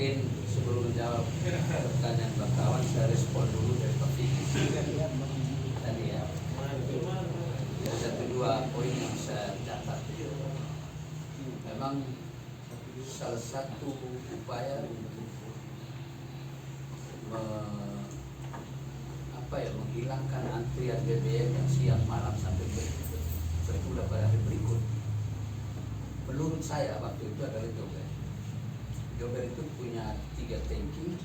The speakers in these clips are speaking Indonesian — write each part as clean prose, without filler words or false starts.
Mungkin sebelum menjawab pertanyaan wartawan, saya respon dulu dari Pak Fikri tadi ya. Satu dua poin yang saya catat. Memang salah satu upaya untuk menghilangkan antrian BBM yang siang malam sampai berulang pada hari berikut. Menurut saya waktu itu adalah Jober itu punya 3 tangki,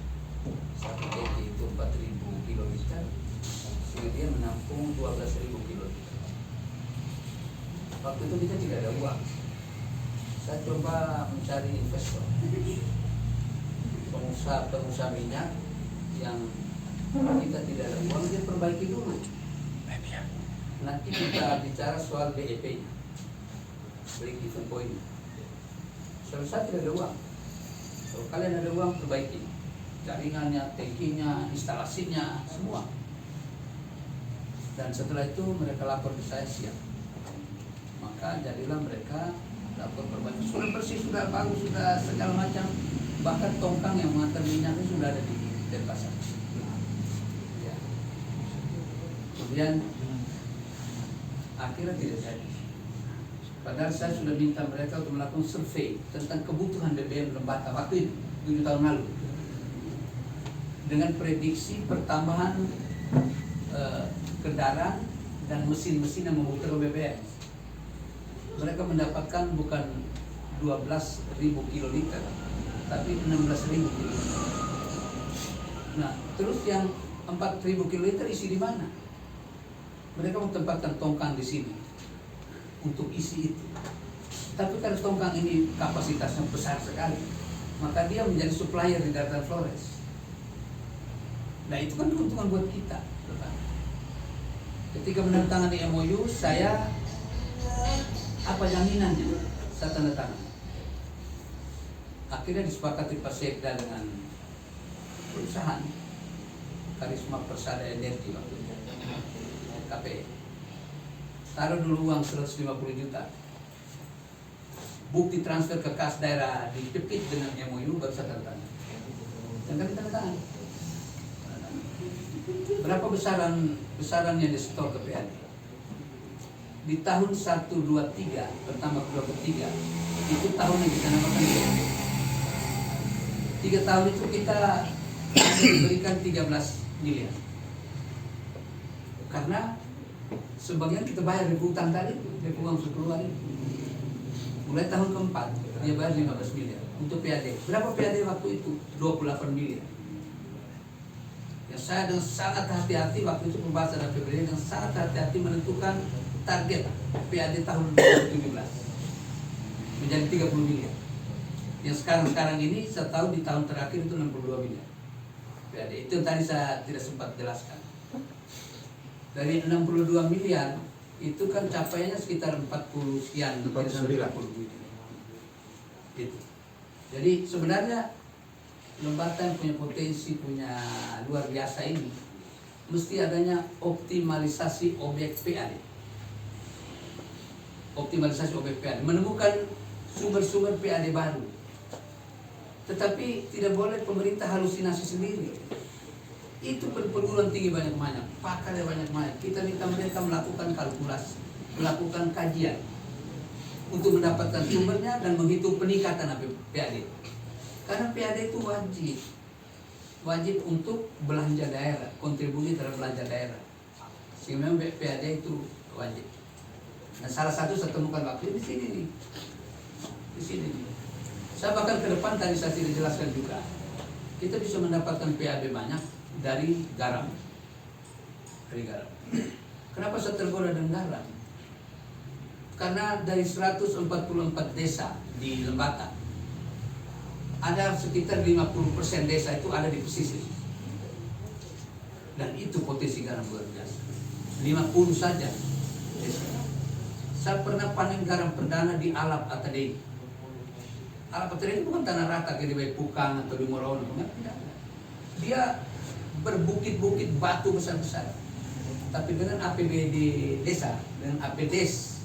satu tangki itu 4.000 kiloliter, sehingga dia menampung 12.000 kiloliter. Waktu itu kita tidak ada uang. Saya coba mencari investor, pengusaha minyak yang kita tidak ada uang, dia perbaiki dulu. Nanti kita bicara soal BEP, break even point. Soal saya tidak ada uang. Kalau kalian ada uang, perbaiki jaringannya, tankinya, instalasinya, semua. Dan setelah itu mereka lapor ke saya siap. Maka jadilah mereka lapor perbaiki. Sudah bersih, sudah bagus, sudah segala macam. Bahkan tongkang yang mengantar minyaknya sudah ada di Denpasar. Ya. Kemudian akhirnya tidak jadi. Padahal saya sudah minta mereka untuk melakukan survei tentang kebutuhan BBM Lembata waktu itu 7 tahun lalu, dengan prediksi pertambahan kendaraan dan mesin-mesin yang memutar BBM. Mereka mendapatkan bukan 12.000 kiloliter, tapi 16.000 kiloliter. Nah, terus yang 4.000 kiloliter isi di mana? Mereka mau tempatkan tongkang di sini untuk isi itu. Tapi karena tongkang ini kapasitasnya besar sekali, maka dia menjadi supplier di Daratan Flores. Nah, itu kan keuntungan buat kita. Ketika menandatangani MOU, saya apa jaminannya? Saya tanda tangan. Akhirnya disepakati Pak Sekda dengan perusahaan Karisma Persada Energi waktu itu, KPE. Taruh dulu uang 150 juta. Bukti transfer ke kas daerah dipipit dengan MOU, baru saya tanda tangan. Dan kami tanda tangan. Berapa besarannya di stor ke PAD? Di tahun 1, 2, 3, pertama, kedua, ketiga, itu tahun yang kita namakan 3 tahun itu kita diberikan 13 miliar. Karena sebagian kita bayar dari hutang tadi, dari uang sekeluar itu. Mulai tahun keempat, dia bayar 15 miliar untuk PAD. Berapa PAD waktu itu? 28 miliar. Yang saya dengan sangat hati-hati waktu itu pembahasan APBD, dengan sangat hati-hati menentukan target PAD tahun 2017 menjadi 30 miliar. Yang sekarang ini saya tahu di tahun terakhir itu 62 miliar PAD. Itu tadi saya tidak sempat jelaskan. Dari 62 miliar itu kan capaiannya sekitar 40 sekian, 49 gitu. Jadi sebenarnya Lembata punya potensi, punya luar biasa ini, mesti adanya optimalisasi objek PAD. Optimalisasi objek PAD, menemukan sumber-sumber PAD baru. Tetapi tidak boleh pemerintah halusinasi sendiri. Itu perguruan tinggi banyak-banyak, pakarnya banyak-banyak. Kita minta mereka melakukan kalkulasi, melakukan kajian untuk mendapatkan sumbernya dan menghitung peningkatan PAD. Karena PAD itu wajib untuk belanja daerah, kontribusi terhadap belanja daerah. Sehingga PAD itu wajib. Nah, salah satu saya temukan waktu di sini nih, di sini nih. Saya bahkan ke depan tadi saya tidak jelaskan juga. Kita bisa mendapatkan PAD banyak dari garam. Kenapa saya tergoda dengan garam? Karena dari 144 desa di Lembata, ada sekitar 50% desa itu ada di pesisir. Dan itu potensi garam luar biasa. 50 saja desa. Saya pernah panen garam perdana di Alap Atadei. Alap Atadei itu bukan tanah rata kayak di Pukang atau di Morono, tidak. Dia berbukit-bukit batu besar-besar. Tapi dengan APBD desa, dengan APDes,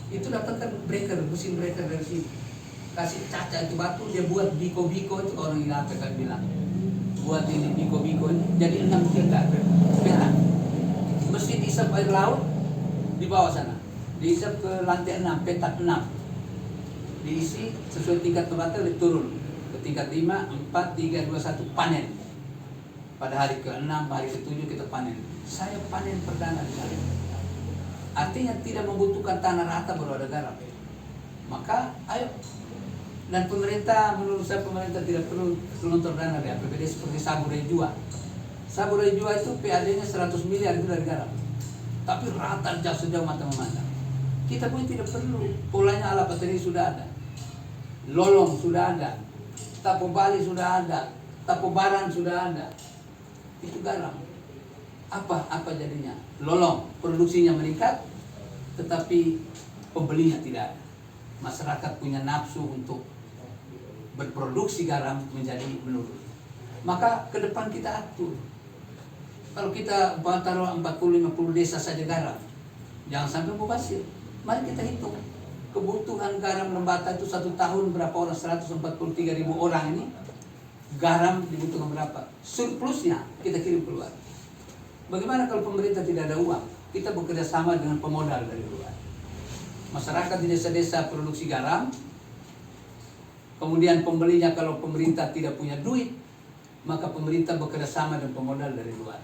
itu dapatkan breaker, mesin breaker dari sini. kasih caca itu batu, dia buat biko-biko itu orang yang apa kan bilang, buat ini biko-biko ini jadi 6 tingkat perak. Mesti diisap air laut di bawah sana, diisap ke lantai 6, petak 6, diisi sesuai tingkat tempatnya turun ke tingkat 5, 4, 3, 2, 1 panen. Pada hari ke-6, hari ke-7 kita panen. Saya panen perdana di sana. Artinya tidak membutuhkan tanah rata baru ada garam. Maka ayo. Dan pemerintah, menurut saya pemerintah tidak perlu gelontor dana dari APBD seperti Saburai Jua. Saburai Jua itu PAD-nya 100 miliar itu dari garam. Tapi rata jauh sejauh mata memandang. Kita pun tidak perlu. Polanya ala Pateri sudah ada. Lolong sudah ada. Tapo Bali sudah ada. Tapo Baran sudah ada. Itu garam. Apa jadinya? Lolong, produksinya meningkat, tetapi pembelinya tidak ada. Masyarakat punya nafsu untuk berproduksi garam menjadi menurun. Maka ke depan kita atur. Kalau kita taruh 40-50 desa saja garam, jangan sampai mubazir. Mari kita hitung kebutuhan garam Lembata itu 1 tahun berapa orang, 143.000 orang ini garam dibutuhkan berapa? Surplusnya kita kirim keluar. Bagaimana kalau pemerintah tidak ada uang? Kita bekerja sama dengan pemodal dari luar. Masyarakat di desa-desa produksi garam, kemudian pembelinya kalau pemerintah tidak punya duit, maka pemerintah bekerja sama dengan pemodal dari luar.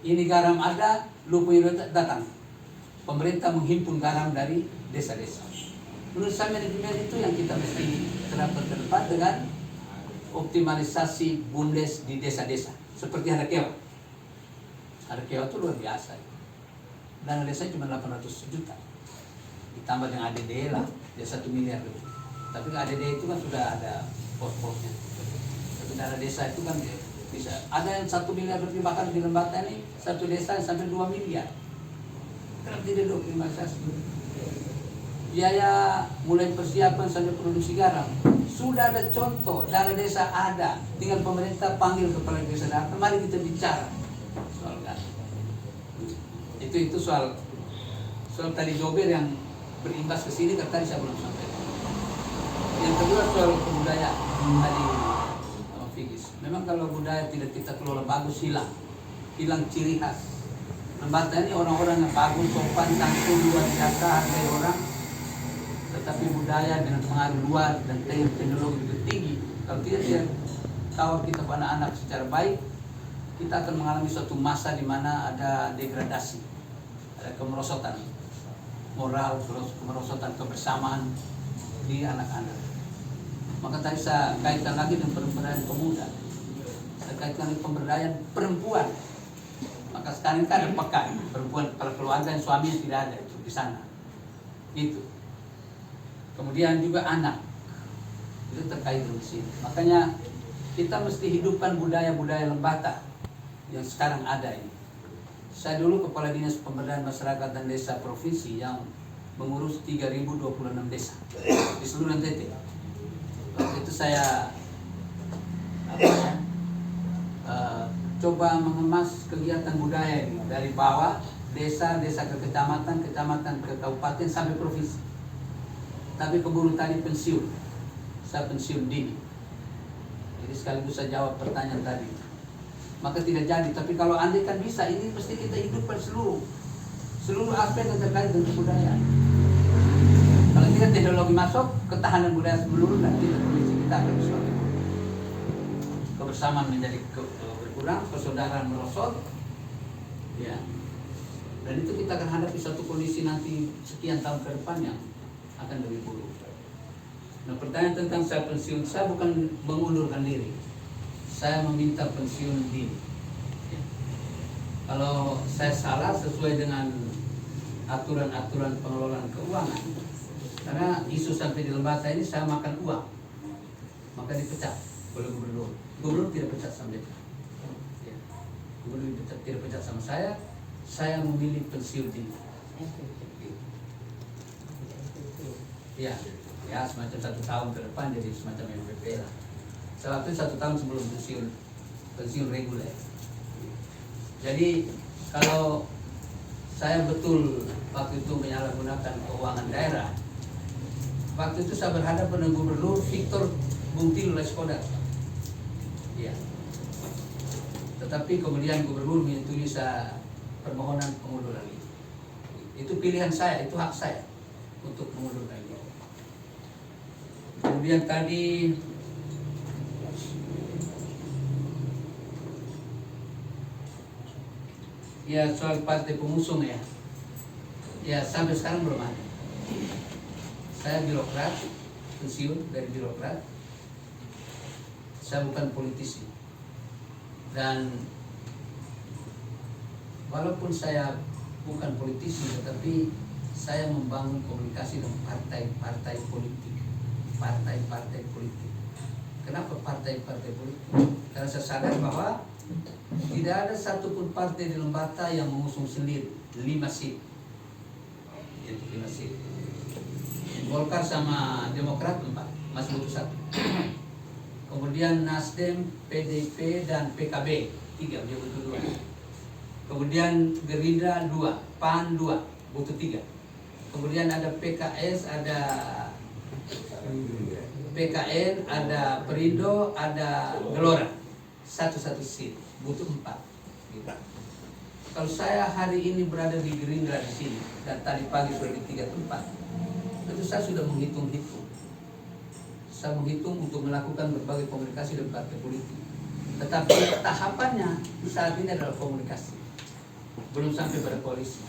Ini garam ada, lu punya duit datang. Pemerintah menghimpun garam dari desa-desa. Menurut saya manajemen itu yang kita mesti terapkan ke depan dengan optimalisasi BUMDes di desa-desa. Seperti Harakewa. Harakewa itu luar biasa. Dana desa cuma 800 juta. Ditambah dengan ADD lah, dia 1 miliar lebih. Tapi ADD itu kan sudah ada pos-posnya. Tapi dana desa itu kan bisa. Ada yang 1 miliar lebih, bahkan di Lembata ini satu desa yang sampai 2 miliar. Kenapa tidak dioptimalisasi? Biaya mulai persiapan sampai produksi garam. Sudah ada contoh, dana desa ada. Tinggal pemerintah panggil kepala desa datang, mari kita bicara soal garam. Itu soal tadi Jober yang berimbas ke sini, tadi saya belum sampai. Yang kedua soal kebudayaan tadi Figis. Memang kalau budaya tidak kita kelola bagus, hilang ciri khas. Lembata ini orang-orang yang bagus, sopan, santun, luar biasa, hargai orang. Tetapi budaya dengan pengaruh luar dan teknologi itu tinggi. Kalau tidak kawal kita pada anak secara baik, kita akan mengalami suatu masa di mana ada degradasi, ada kemerosotan moral, kemerosotan kebersamaan di anak-anak. Maka tadi saya kaitkan lagi dengan pemberdayaan pemuda, saya kaitkan dengan pemberdayaan perempuan. Maka sekarang kan ada pekan perempuan, kalau keluarga yang suaminya tidak ada itu di sana. Itu. Kemudian juga anak. Itu terkait dengan sini. Makanya kita mesti hidupkan budaya-budaya Lembata yang sekarang ada ini. Saya dulu Kepala Dinas Pemberdayaan Masyarakat dan Desa Provinsi yang mengurus 3.026 desa di seluruh NTT. Waktu itu saya coba mengemas kegiatan budaya ini dari bawah, desa ke kecamatan, kecamatan ke kabupaten sampai provinsi. Tapi keburu tadi pensiun, saya pensiun dini. Jadi sekaligus saya jawab pertanyaan tadi. Maka tidak jadi, tapi kalau andai kan bisa, ini mesti kita hidupkan seluruh aspek yang terkait dengan kebudayaan. Kalau tidak teknologi masuk, ketahanan budaya seluruh dan tidak kondisi kita akan seperti itu. Kebersamaan menjadi berkurang, persaudaraan merosot, ya. Dan itu kita akan hadapi satu kondisi nanti sekian tahun ke depan yang akan lebih buruk. Nah, pertanyaan tentang saya pensiun, saya bukan mengundurkan diri. Saya meminta pensiun dini. Ya. Kalau saya salah sesuai dengan aturan-aturan pengelolaan keuangan, karena isu sampai di Lembata ini saya makan uang, maka dipecat oleh gubernur. Gubernur tidak pecat sama dia. Ya. Gubernur tidak pecat sama saya memilih pensiun dini. Ya, semacam 1 tahun ke depan jadi semacam MVP lah. Saya waktu 1 tahun sebelum pensiun reguler. Jadi kalau saya betul waktu itu menyalahgunakan keuangan daerah, Waktu itu saya berhadapan dengan Gubernur Victor Bungtil Leskoda. Iya. Tetapi kemudian Gubernur menyetujui permohonan pengunduran diri. Itu pilihan saya, itu hak saya untuk mengundurkan diri. Kemudian tadi ya soal partai pengusung ya. Ya sampai sekarang belum ada. Saya birokrat, pensiun dari birokrat. Saya bukan politisi. Dan walaupun saya bukan politisi, tetapi saya membangun komunikasi dengan partai-partai politik. Partai-partai politik. Kenapa partai-partai politik? Karena saya sadar bahwa tidak ada satupun partai di Lembata yang mengusung sendiri 5 seat. Itu 5 seat. Golkar sama Demokrat 4, masih butuh 1. Kemudian Nasdem, PDIP dan PKB 3, dia butuh 2. Kemudian Gerindra 2, PAN 2, butuh 3. Kemudian ada PKS, ada PKN, ada Perindo, ada Gelora. Satu-satu seat, butuh 4. Gitu. Kalau saya hari ini berada di Gerindra di sini dan tadi pagi sudah di 3 tempat, tentu saya sudah menghitung-hitung. Saya menghitung untuk melakukan berbagai komunikasi dengan partai politik. Tetapi tahapannya saat ini adalah komunikasi. Belum sampai pada koalisi.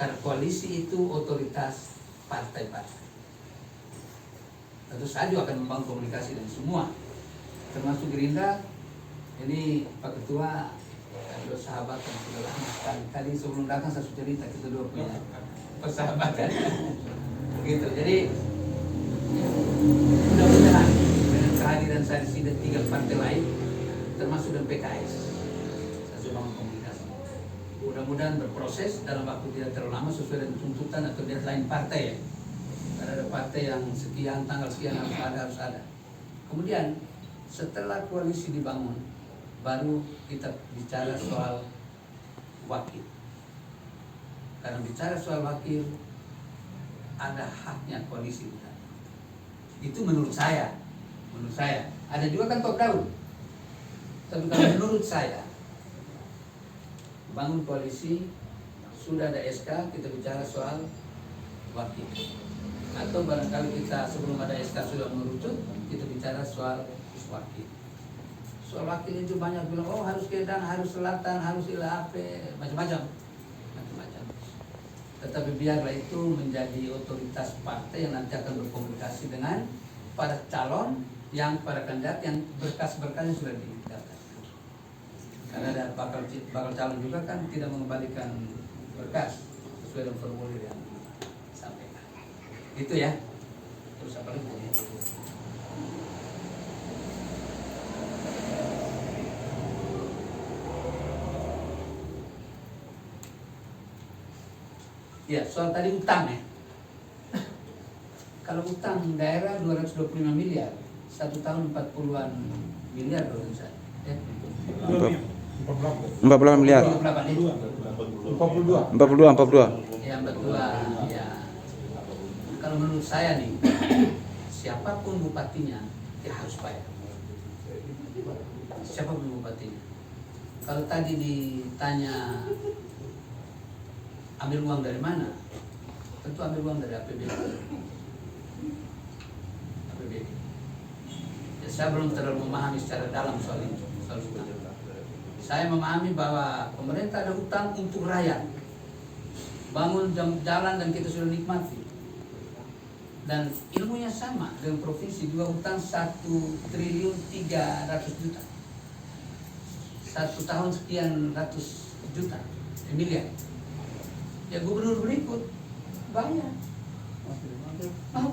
Karena koalisi itu otoritas partai-partai. Tentu saya juga akan membangun komunikasi dengan semua, termasuk Gerindra. Ini Pak Ketua, dua sahabat yang sudah lama sekali. Tadi sebelum datang saya sudah cerita kita dua punya persahabatan. Begitu. Jadi mudah-mudahan dengan kehadiran saya di sini 3 partai lain, termasuk dengan PKS, saya sudah bangun komunikasi. Mudah-mudahan berproses dalam waktu tidak terlalu lama sesuai dengan tuntutan atau deadline partai ya. Karena ada partai yang sekian, tanggal sekian harus ada. Kemudian setelah koalisi dibangun, baru kita bicara soal wakil. Karena bicara soal wakil, ada haknya koalisi. Itu menurut saya. Ada juga kan top down. Tapi kalau menurut saya, bangun koalisi, sudah ada SK, kita bicara soal wakil. Atau barangkali kita sebelum ada SK sudah mengerucut, kita bicara soal wakil. Soal wakil itu banyak bilang, oh harus Kedan, harus Selatan, harus ILAP, macam-macam. Tetapi biarlah itu menjadi otoritas partai yang nanti akan berkomunikasi dengan para calon, para kandidat yang berkas-berkasnya sudah didaftarkan. Karena ada bakal calon juga kan tidak mengembalikan berkas sesuai dengan formulir yang disampaikan. Itu ya. Terus apa lagi? Ya, soal tadi utang ya. Kalau utang daerah 225 miliar, 1 tahun 40-an miliar kalau saya. Ya. 40 miliar. 42. Ya, 42. Ya. Kalau menurut saya nih, siapapun bupatinya, dia harus bayar. Siapapun bupatinya. Kalau tadi ditanya ambil uang dari mana? Tentu ambil uang dari APBD. Ya, saya belum terlalu memahami secara dalam soal itu. Saya memahami bahwa pemerintah ada hutang untuk rakyat. Bangun jalan dan kita sudah nikmati. Dan ilmunya sama dengan provinsi, juga hutang 1.300.000.000. 1 tahun sekian ratus juta, miliar. Ya gubernur berikut bayar.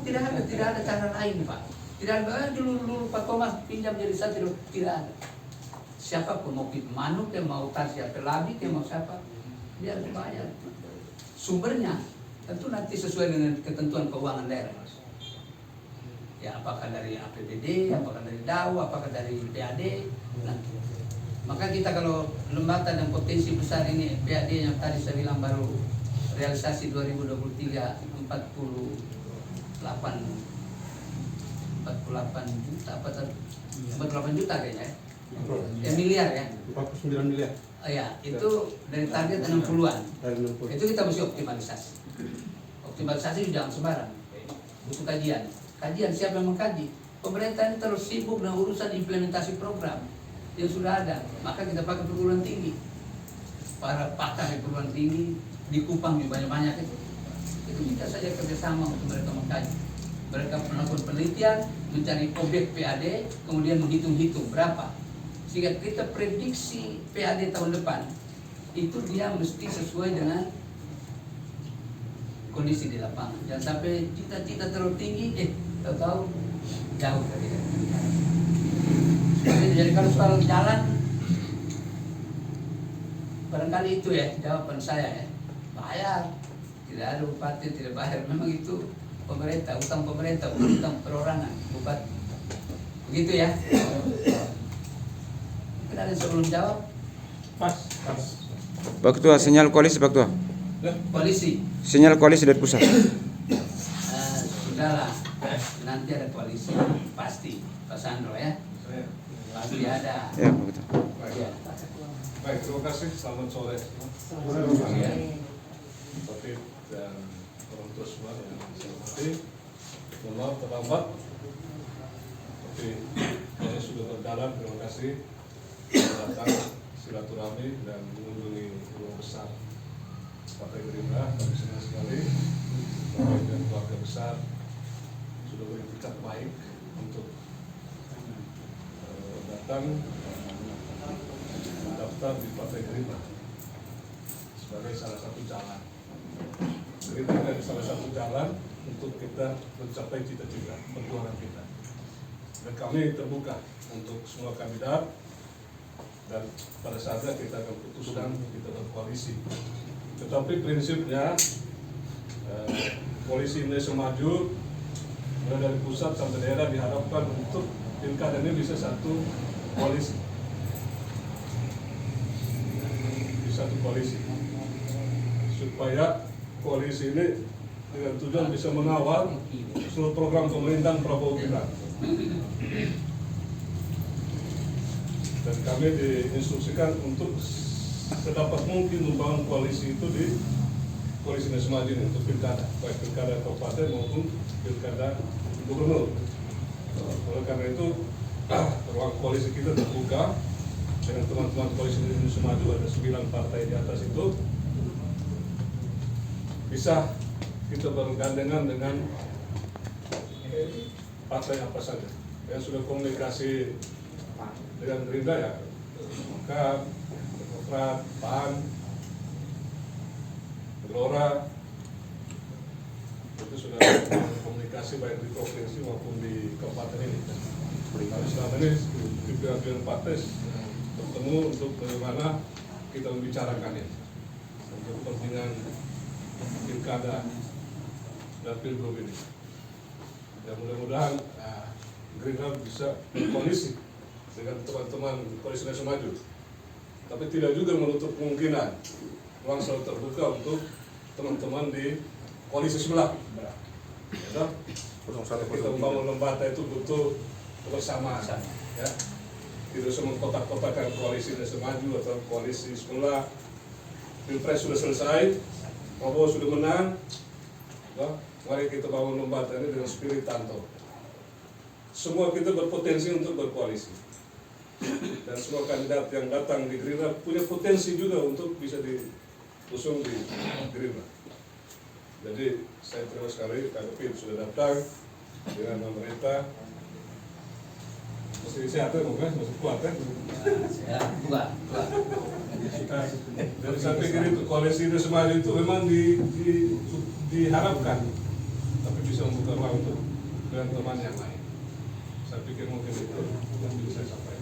Tidak ada cara lain Pak. Tidak ada dulu Pak Thomas pinjam jadi satu, tidak ada. Siapapun mau Manuk yang mau Tasya Pelabi yang mau siapa, dia harus bayar. Sumbernya tentu nanti sesuai dengan ketentuan keuangan daerah. Ya apakah dari APBD, apakah dari DAU, apakah dari PAD nanti. Maka kita kalau Lembata dan potensi besar ini PAD yang tadi saya bilang baru realisasi 2023 40 juta apa 48 juta kayaknya ya. Ya miliar ya. 49 miliar. Ya, itu dari target 60-an. Dari 60. Itu kita mesti optimalisasi. Optimalisasi jangan sembarang. Butuh kajian. Kajian siapa yang mengkaji? Pemerintah ini terus sibuk dengan urusan implementasi program yang sudah ada. Maka kita pakai perguruan tinggi. Para pakar di perguruan tinggi di Kupang juga banyak-banyak itu. Itu kita saja kerjasama untuk mereka mengkaji. Mereka melakukan penelitian, mencari objek PAD, kemudian menghitung-hitung berapa. Sehingga kita prediksi PAD tahun depan itu dia mesti sesuai dengan kondisi di lapangan. Jangan sampai cita-cita terlalu tinggi, tahu-tahu jauh dari itu. Jadi kalau soal jalan, barangkali itu ya jawaban saya ya. Bayar, tidak ada bupati tidak bayar. Memang itu pemerintah, utang pemerintah, utang perorangan, bupati. Begitu ya. Mungkin ada yang sebelum jawab? Pas. Pak Ketua, sinyal koalisi Pak Ketua. Koalisi. Sinyal koalisi dari pusat. Sudahlah, nanti ada koalisi pasti, Pak Sandro ya. Pasti ada. Ya Pak Ketua. Ya. Baik, terima kasih. Selamat sore. Ya. Taufik dan orang tua semua yang saya hormati. Mohon maaf terlambat. Tapi saya sudah berjalan. Terima kasih datang silaturahmi dan mengunjungi ruang besar Partai Gerindra. Kami senang sekali Bapak dan keluarga besar sudah beritikat baik untuk datang mendaftar di Partai Gerindra sebagai salah satu jalan. Gerindra dari salah satu jalan untuk kita mencapai cita-cita perjuangan kita. Dan kami terbuka untuk semua kandidat dan pada saatnya kita akan putuskan kita berkoalisi. Tetapi prinsipnya koalisi Indonesia Maju mulai dari pusat sampai daerah diharapkan untuk pilkada ini bisa satu koalisi. Satu koalisi supaya koalisi ini dengan tujuan bisa mengawal seluruh program pemerintahan Prabowo Gibran. Dan kami diinstruksikan untuk sedapat mungkin membangun koalisi itu di koalisi Indonesia Maju ini untuk pilkada, baik pilkada kabupaten maupun pilkada gubernur. Oleh karena itu ruang koalisi kita terbuka dengan teman-teman koalisi Indonesia Maju, ada 9 partai di atas itu, bisa kita bergandengan dengan partai apa saja yang sudah komunikasi dengan Gerindra ya, maka Demokrat, PAN, Gelora itu sudah komunikasi baik di provinsi maupun di kabupaten ini. Kami selama ini di pihak partai bertemu untuk bagaimana kita membicarakan ini untuk kepentingan pilkada dan pilgub ini. Dan mudah-mudahan Gerindra bisa berkoalisi dengan teman-teman koalisi Indonesia Maju. Tapi tidak juga menutup kemungkinan ruang selalu terbuka untuk teman-teman di koalisi sebelah. Ya, kita membangun lembaga itu butuh kebersamaan. Ya. Tidak usah mengkotak-kotakan koalisi Indonesia Maju atau koalisi sebelah. Pilpres sudah selesai, Prabowo sudah menang. Ya, mari kita bangun lembaga ini dengan spirit Tanto. Semua kita berpotensi untuk berkoalisi. Dan semua kandidat yang datang di Gerindra punya potensi juga untuk bisa diusung di Gerindra. Jadi saya terima sekali Kak Kepin sudah datang dengan pemerintah. Masih sehat ya, masih kuat kan? Ya, kuat. Dan saya pikir itu koalisi Indonesia Maju itu memang diharapkan, tapi bisa membuka ruang untuk dengan teman yang lain. Saya pikir mungkin itu yang bisa saya sampaikan.